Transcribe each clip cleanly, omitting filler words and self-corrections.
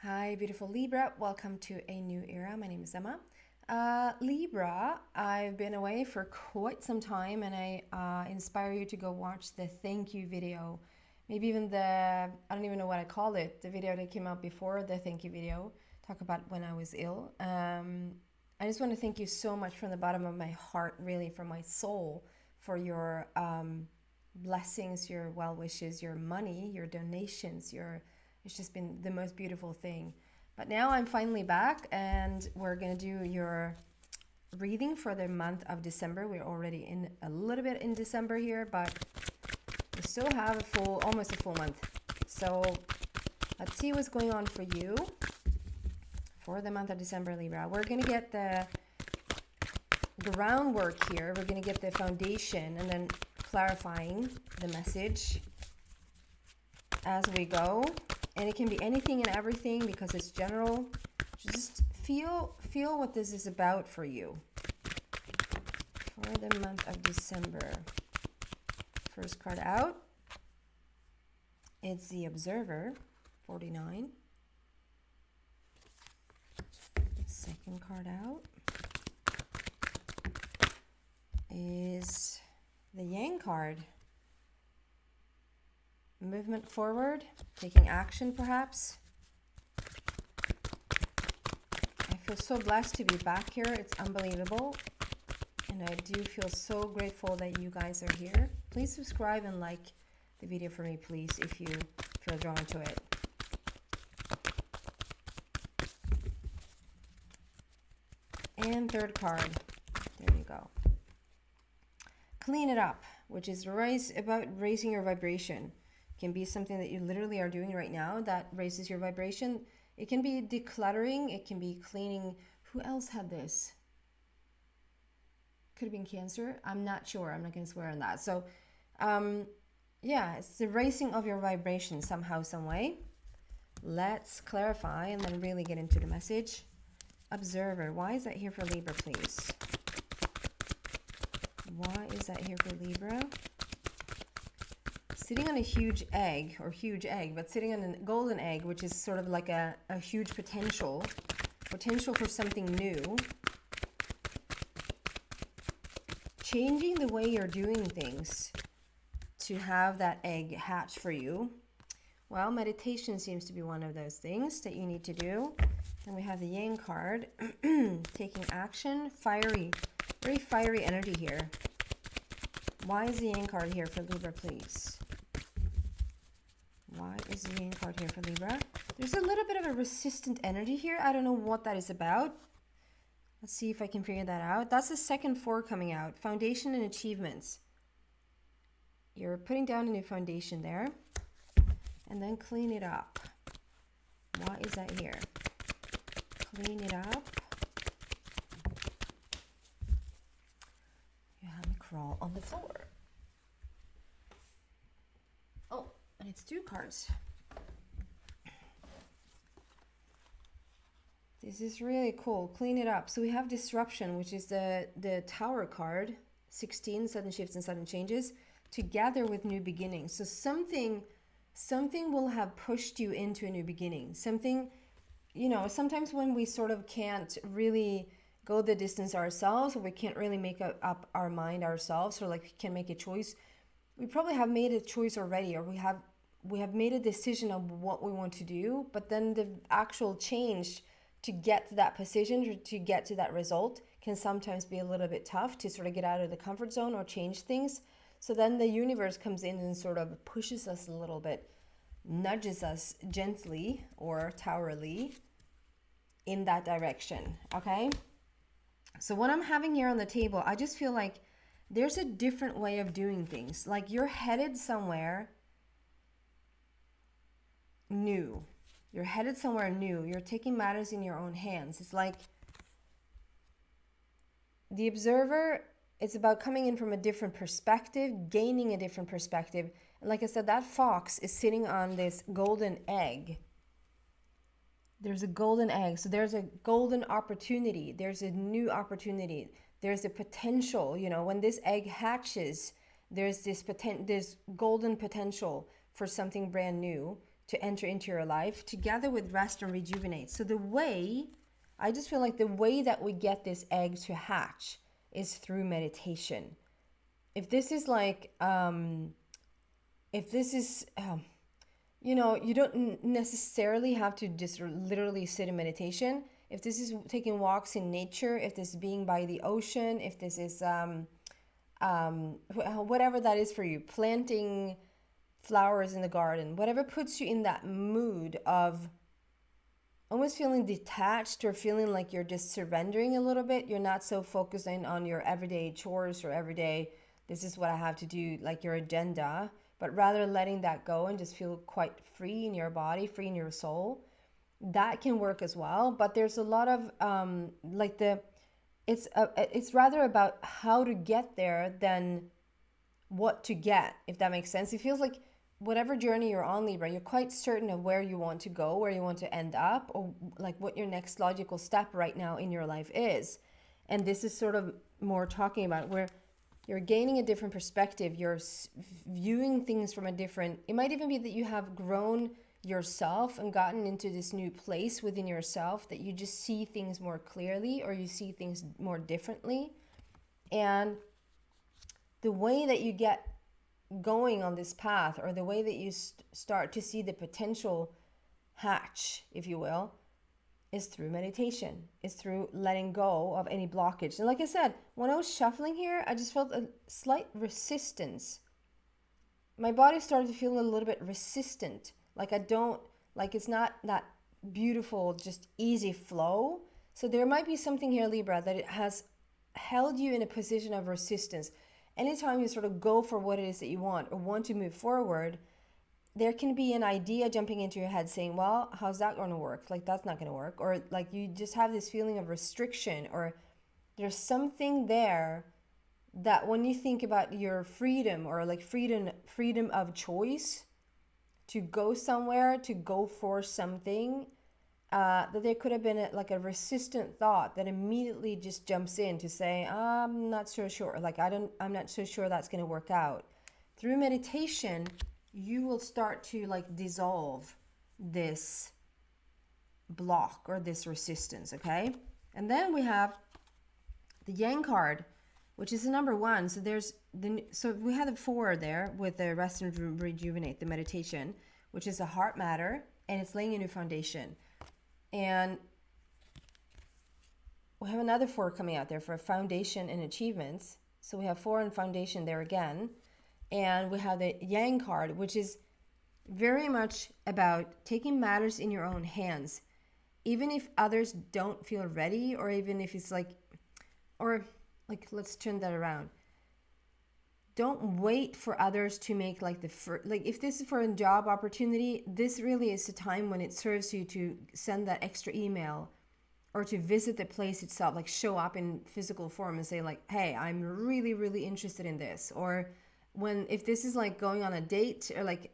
Hi, beautiful Libra. Welcome to a new era. My name is Emma. Libra, I've been away for quite some time and I inspire you to go watch the thank you video. Maybe even I don't even know what I called it, the video that came out before the thank you video. Talk about when I was ill. I just want to thank you so much from the bottom of my heart, really, from my soul, for your blessings, your well wishes, your money, your donations, it's just been the most beautiful thing. But now I'm finally back and we're going to do your reading for the month of December. We're already in a little bit in December here, but we still have almost a full month. So let's see what's going on for you for the month of December, Libra. We're going to get the groundwork here. We're going to get the foundation and then clarifying the message as we go. And it can be anything and everything because it's general. Just feel what this is about for you for the month of December. First card out, it's the Observer, 49. Second card out is the Yang card. Movement forward, taking action perhaps. I feel so blessed to be back here. It's unbelievable. And I do feel so grateful that you guys are here. Please subscribe and like the video for me, please, if you feel drawn to it. And third card. There you go. Clean it up, which is about raising your vibration. Can be something that you literally are doing right now that raises your vibration. It can be decluttering. It can be cleaning. Who else had this? Could have been Cancer. I'm not sure. I'm not going to swear on that. So, yeah, it's the raising of your vibration somehow, some way. Let's clarify and then really get into the message. Observer. Why is that here for Libra, please? Why is that here for Libra? Sitting on a huge egg, but sitting on a golden egg, which is sort of like a huge potential for something new. Changing the way you're doing things to have that egg hatch for you. Well, meditation seems to be one of those things that you need to do. And we have the Yang card, taking action, fiery, very fiery energy here. Why is the Yang card here for Libra, please? Why is the Yang card here for Libra? There's a little bit of a resistant energy here. I don't know what that is about. Let's see if I can figure that out. That's the second four coming out. Foundation and achievements. You're putting down a new foundation there. And then clean it up. Why is that here? Clean it up. You have me crawl on the floor. Oh, and it's two cards. This is really cool. Clean it up. So we have disruption, which is the Tower card. 16, sudden shifts and sudden changes, together with new beginnings. So something will have pushed you into a new beginning. Something, sometimes when we sort of can't really go the distance ourselves, or we can't really make up our mind ourselves, or like we can make a choice, we probably have made a choice already, or we have made a decision of what we want to do, but then the actual change to get to that position or to get to that result can sometimes be a little bit tough to sort of get out of the comfort zone or change things. So then the universe comes in and sort of pushes us a little bit, nudges us gently or towerly in that direction, okay? So what I'm having here on the table, I just feel like there's a different way of doing things. Like you're headed somewhere new. You're headed somewhere new. You're taking matters in your own hands. It's like the Observer, it's about coming in from a different perspective, gaining a different perspective. And like I said, that fox is sitting on this golden egg. There's a golden egg. So there's a golden opportunity. There's a new opportunity. There's a potential, when this egg hatches, there's this golden potential for something brand new to enter into your life together with rest and rejuvenate. So I just feel like the way that we get this egg to hatch is through meditation. If this is like, you don't necessarily have to just literally sit in meditation. If this is taking walks in nature, if this is being by the ocean, if this is whatever that is for you, planting flowers in the garden, whatever puts you in that mood of almost feeling detached or feeling like you're just surrendering a little bit. You're not so focused on your everyday chores or everyday, this is what I have to do, like your agenda, but rather letting that go and just feel quite free in your body, free in your soul. That can work as well. But there's a lot of it's rather about how to get there than what to get, if that makes sense. It feels like whatever journey you're on, Libra, you're quite certain of where you want to go, where you want to end up, or like what your next logical step right now in your life is. And this is sort of more talking about where you're gaining a different perspective. You're viewing things from a different, it might even be that you have grown yourself and gotten into this new place within yourself that you just see things more clearly, or you see things more differently. And the way that you get going on this path, or the way that you start to see the potential hatch, if you will, is through meditation, is through letting go of any blockage. And like I said, when I was shuffling here, I just felt a slight resistance. My body started to feel a little bit resistant. Like it's not that beautiful, just easy flow. So there might be something here, Libra, that it has held you in a position of resistance. Anytime you sort of go for what it is that you want or want to move forward, there can be an idea jumping into your head saying, well, how's that going to work? Like, that's not going to work. Or like you just have this feeling of restriction, or there's something there that when you think about your freedom, or like freedom of choice to go somewhere, to go for something, that there could have been a resistant thought that immediately just jumps in to say, I'm not so sure. Like, I'm not so sure that's going to work out. Through meditation, you will start to like dissolve this block or this resistance. Okay. And then we have the Yang card, which is the number one. So we had the 4 there with the rest and rejuvenate, the meditation, which is a heart matter, and it's laying a new foundation. And we have another 4 coming out there for foundation and achievements. So we have 4 and foundation there again. And we have the Yang card, which is very much about taking matters in your own hands. Even if others don't feel ready, or even if it's let's turn that around. Don't wait for others to make if this is for a job opportunity, this really is a time when it serves you to send that extra email, or to visit the place itself, like show up in physical form and say like, hey, I'm really, really interested in this. Or if this is like going on a date, or like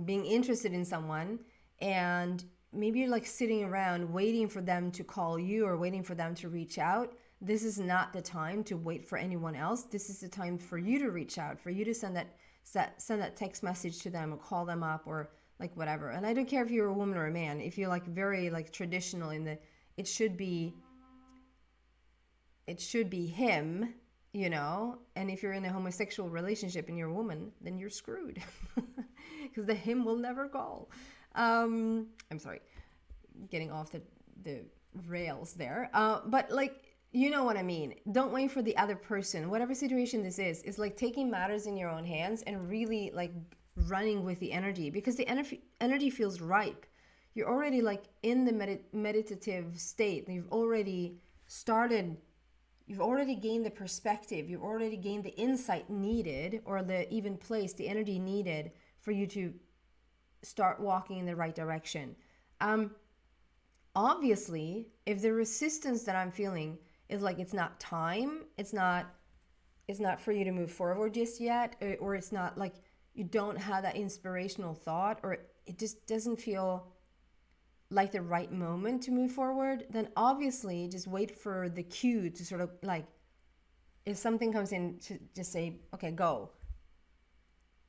being interested in someone, and maybe you're like sitting around waiting for them to call you or waiting for them to reach out. This is not the time to wait for anyone else. This is the time for you to reach out, for you to send that text message to them, or call them up, or like whatever. And I don't care if you're a woman or a man. If you're like very like traditional in the, it should be him, you know. And if you're in a homosexual relationship and you're a woman, then you're screwed, because the him will never call. I'm sorry, getting off the rails there. But like, you know what I mean. Don't wait for the other person. Whatever situation this is like taking matters in your own hands and really like running with the energy, because the energy feels ripe. You're already like in the meditative state. You've already gained the perspective. You've already gained the insight needed, or the even place, the energy needed for you to start walking in the right direction. Obviously, if the resistance that I'm feeling is like it's not time, it's not for you to move forward just yet, or it's not like you don't have that inspirational thought, or it just doesn't feel like the right moment to move forward, then obviously just wait for the cue to sort of like, if something comes in, to just say, okay, go.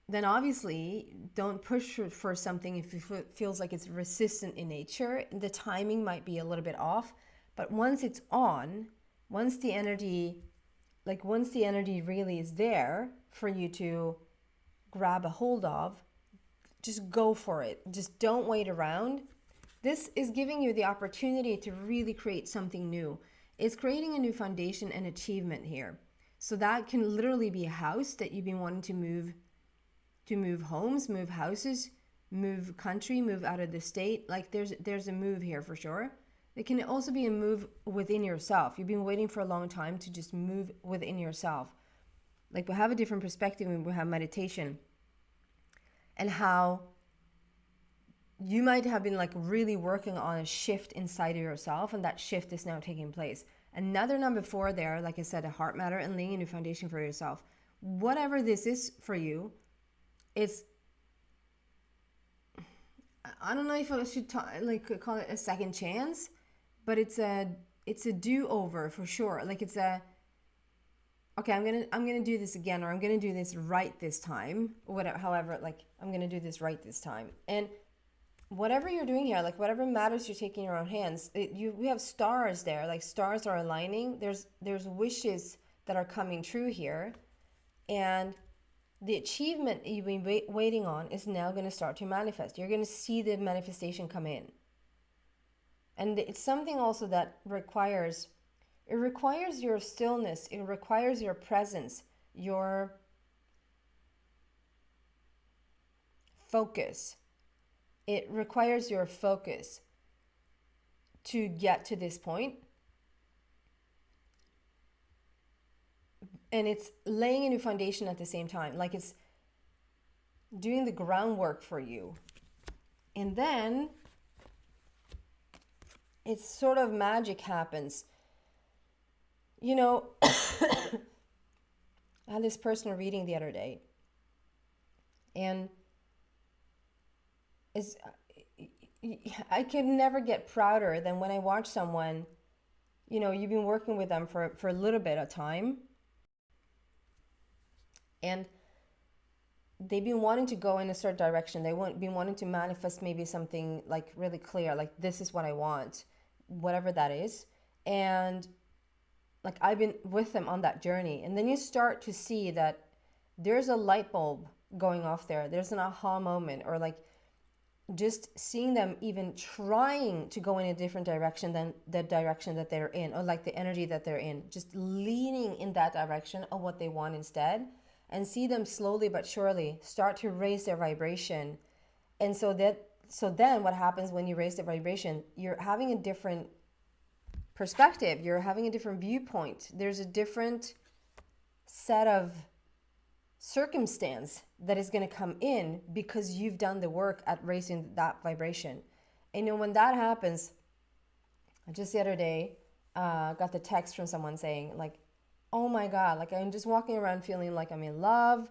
then obviously don't push for something if it feels like it's resistant in nature. The timing might be a little bit off, but once it's on, once the energy really is there for you to grab a hold of, just go for it. Just don't wait around. This is giving you the opportunity to really create something new. It's creating a new foundation and achievement here. So that can literally be a house that you've been wanting to move homes, move houses, move country, move out of the state. Like there's a move here for sure. It can also be a move within yourself. You've been waiting for a long time to just move within yourself. Like we have a different perspective when we have meditation, and how you might have been like really working on a shift inside of yourself, and that shift is now taking place. Another number 4 there, like I said, a heart matter and laying a new foundation for yourself. Whatever this is for you, it's, I don't know if I should call it a second chance, but it's a do-over for sure. Like it's a, okay, I'm gonna do this again, or I'm gonna do this right this time, or whatever. However, like I'm gonna do this right this time. And whatever you're doing here, like whatever matters you're taking in your own hands, we have stars there, like stars are aligning. There's wishes that are coming true here, and the achievement you've been waiting on is now going to start to manifest. You're going to see the manifestation come in, and it's something also that requires your stillness. It requires your presence, your focus. It requires your focus to get to this point. And it's laying a new foundation at the same time. Like it's doing the groundwork for you. And then it's sort of magic happens. You know, I had this personal reading the other day. And I could never get prouder than when I watch someone, you know, you've been working with them for a little bit of time, and they've been wanting to go in a certain direction. They've been wanting to manifest maybe something like really clear, like this is what I want, whatever that is. And like I've been with them on that journey. And then you start to see that there's a light bulb going off there. There's an aha moment, or like just seeing them even trying to go in a different direction than the direction that they're in, or like the energy that they're in, just leaning in that direction of what they want instead, and see them slowly but surely start to raise their vibration. And so then what happens when you raise the vibration, you're having a different perspective, you're having a different viewpoint, there's a different set of circumstance that is going to come in because you've done the work at raising that vibration. And you know, when that happens, just the other day, got the text from someone saying like, oh my God, like I'm just walking around feeling like I'm in love.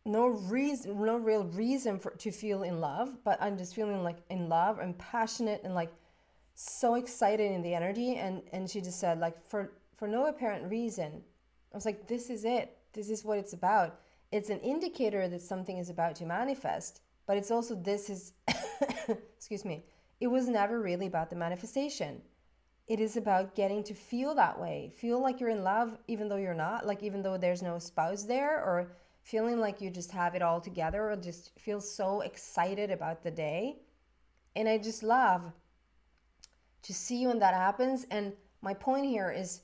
No real reason to feel in love, but I'm just feeling like in love and passionate and like so excited in the energy. And she just said like, for no apparent reason. I was like, this is it. This is what it's about. It's an indicator that something is about to manifest, but it's also, excuse me, it was never really about the manifestation. It is about getting to feel that way. Feel like you're in love, even though you're not, like even though there's no spouse there, or feeling like you just have it all together, or just feel so excited about the day. And I just love to see when that happens. And my point here is,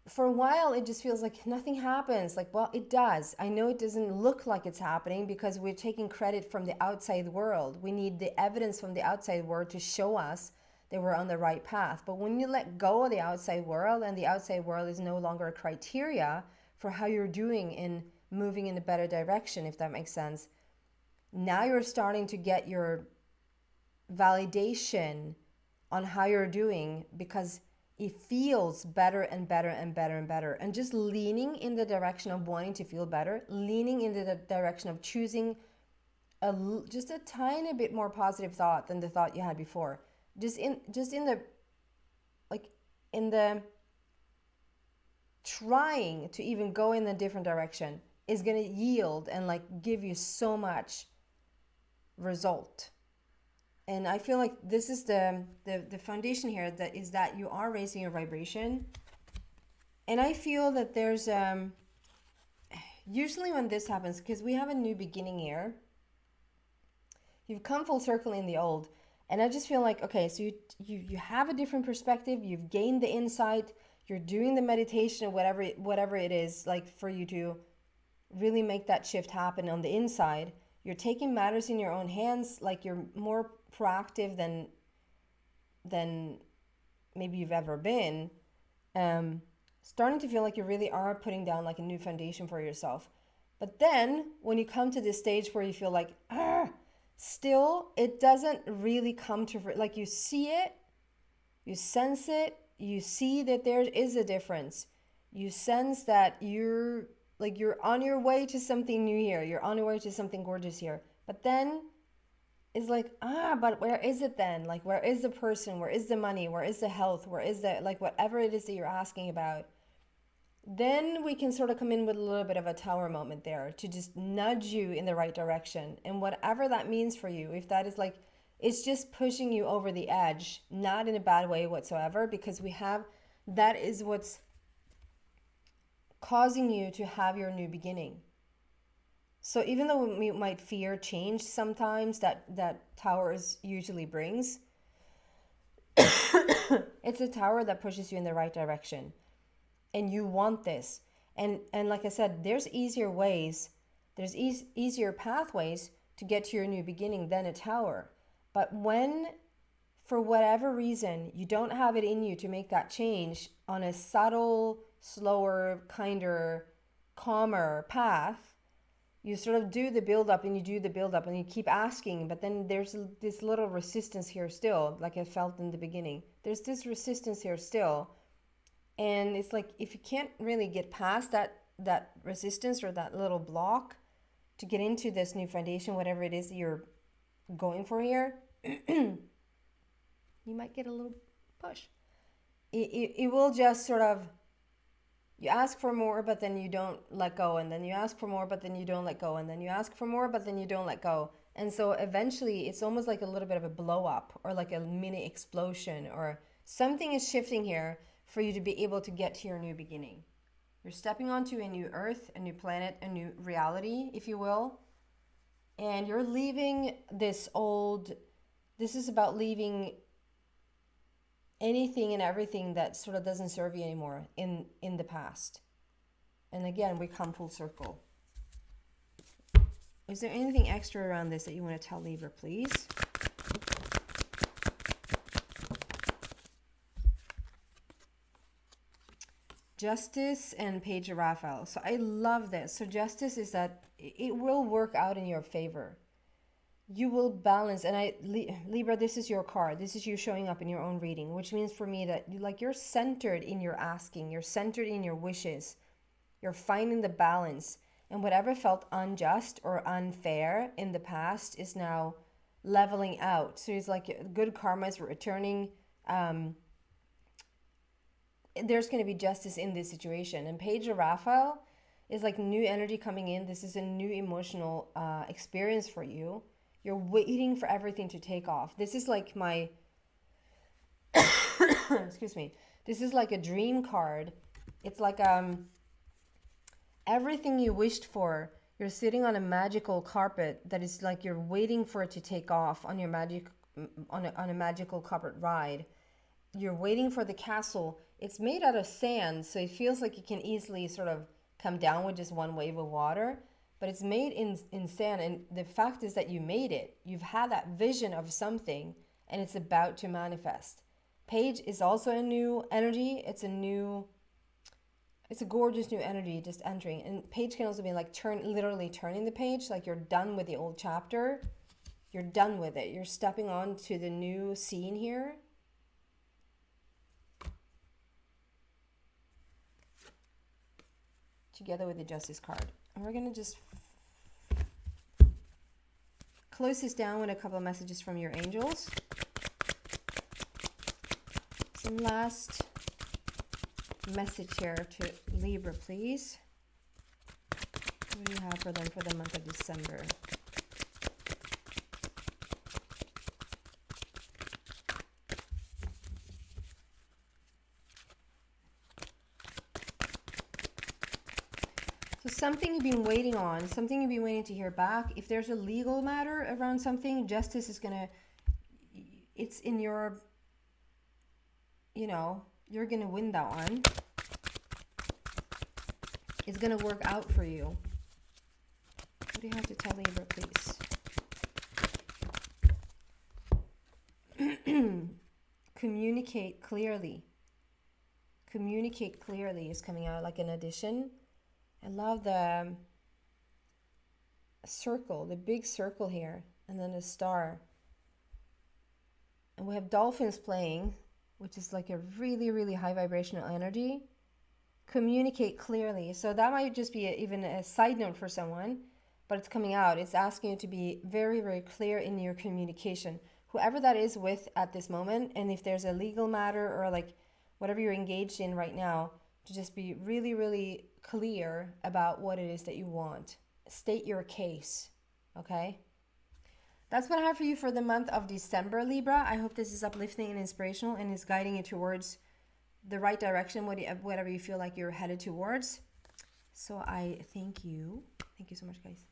for a while, it just feels like nothing happens. Like, well, it does. I know it doesn't look like it's happening because we're taking credit from the outside world. We need the evidence from the outside world to show us that we're on the right path. But when you let go of the outside world, and the outside world is no longer a criteria for how you're doing in moving in a better direction, if that makes sense, now you're starting to get your validation on how you're doing, because it feels better and better and better and better. And just leaning in the direction of wanting to feel better, leaning in the direction of choosing just a tiny bit more positive thought than the thought you had before. Just in the trying to even go in a different direction is going to yield and like give you so much result. And I feel like this is the foundation here, that is that you are raising your vibration. And I feel that there's usually when this happens, because we have a new beginning here, you've come full circle in the old. And I just feel like, okay, so you have a different perspective, you've gained the insight, you're doing the meditation or whatever it is, like for you to really make that shift happen on the inside. You're taking matters in your own hands, like you're more proactive than maybe you've ever been. Starting to feel like you really are putting down like a new foundation for yourself. But then when you come to this stage where you feel like, still, it doesn't really come to, like you see it, you sense it, you see that there is a difference. You sense that you're on your way to something new here. You're on your way to something gorgeous here. But then it's like, but where is it then? Like, where is the person? Where is the money? Where is the health? Where is the, like, whatever it is that you're asking about? Then we can sort of come in with a little bit of a tower moment there to just nudge you in the right direction. And whatever that means for you, if that is like, it's just pushing you over the edge, not in a bad way whatsoever, because that is what's causing you to have your new beginning. So even though we might fear change sometimes, that towers usually brings, it's a tower that pushes you in the right direction. And you want this. And like I said, there's easier ways, there's easier pathways to get to your new beginning than a tower. But when, for whatever reason, you don't have it in you to make that change on a subtle, slower, kinder, calmer path, you sort of do the build up and you keep asking, but then there's this little resistance here still, like I felt in the beginning. There's this resistance here still. And it's like, if you can't really get past that resistance or that little block to get into this new foundation, whatever it is that you're going for here, you might get a little push. It will just sort of, you ask for more, but then you don't let go. And then you ask for more, but then you don't let go. And then you ask for more, but then you don't let go. And so eventually it's almost like a little bit of a blow up or like a mini explosion, or something is shifting here for you to be able to get to your new beginning. You're stepping onto a new earth, a new planet, a new reality, if you will. And you're leaving this is about leaving anything and everything that sort of doesn't serve you anymore in the past. And again, we come full circle. Is there anything extra around this that you want to tell Libra, please? Justice and Page of Raphael. So I love this. So justice is that it will work out in your favor. You will balance. And Libra, this is your card. This is you showing up in your own reading, which means for me that you're centered in your asking. You're centered in your wishes. You're finding the balance. And whatever felt unjust or unfair in the past is now leveling out. So it's like good karma is returning. There's going to be justice in this situation. And Page of Raphael is like new energy coming in. This is a new emotional experience for you. You're waiting for everything to take off. This is like my, excuse me. This is like a dream card. It's like everything you wished for. You're sitting on a magical carpet that is like you're waiting for it to take off on your on a magical carpet ride. You're waiting for the castle. It's made out of sand, so it feels like it can easily sort of come down with just one wave of water. But it's made in sand, and the fact is that you made it. You've had that vision of something, and it's about to manifest. Page is also a new energy. It's a gorgeous new energy just entering. And page can also be like literally turning the page, like you're done with the old chapter. You're done with it. You're stepping on to the new scene here. Together with the Justice card. And we're going to just close this down with a couple of messages from your angels. Some last message here to Libra, please. What do you have for them for the month of December? So something you've been waiting on, something you've been waiting to hear back. If there's a legal matter around something, justice is gonna, it's in your, you know, you're gonna win that one. It's gonna work out for you. What do you have to tell Libra, please? Communicate clearly. Communicate clearly is coming out like an addition. I love the circle, the big circle here, and then a star. And we have dolphins playing, which is like a really, really high vibrational energy. Communicate clearly. So that might just be even a side note for someone, but it's coming out. It's asking you to be very, very clear in your communication. Whoever that is with at this moment, and if there's a legal matter or like whatever you're engaged in right now, to just be really, really clear about what it is that you want. State your case, okay? That's what I have for you for the month of December, Libra. I hope this is uplifting and inspirational and is guiding you towards the right direction, whatever you feel like you're headed towards. So I thank you. Thank you so much, guys.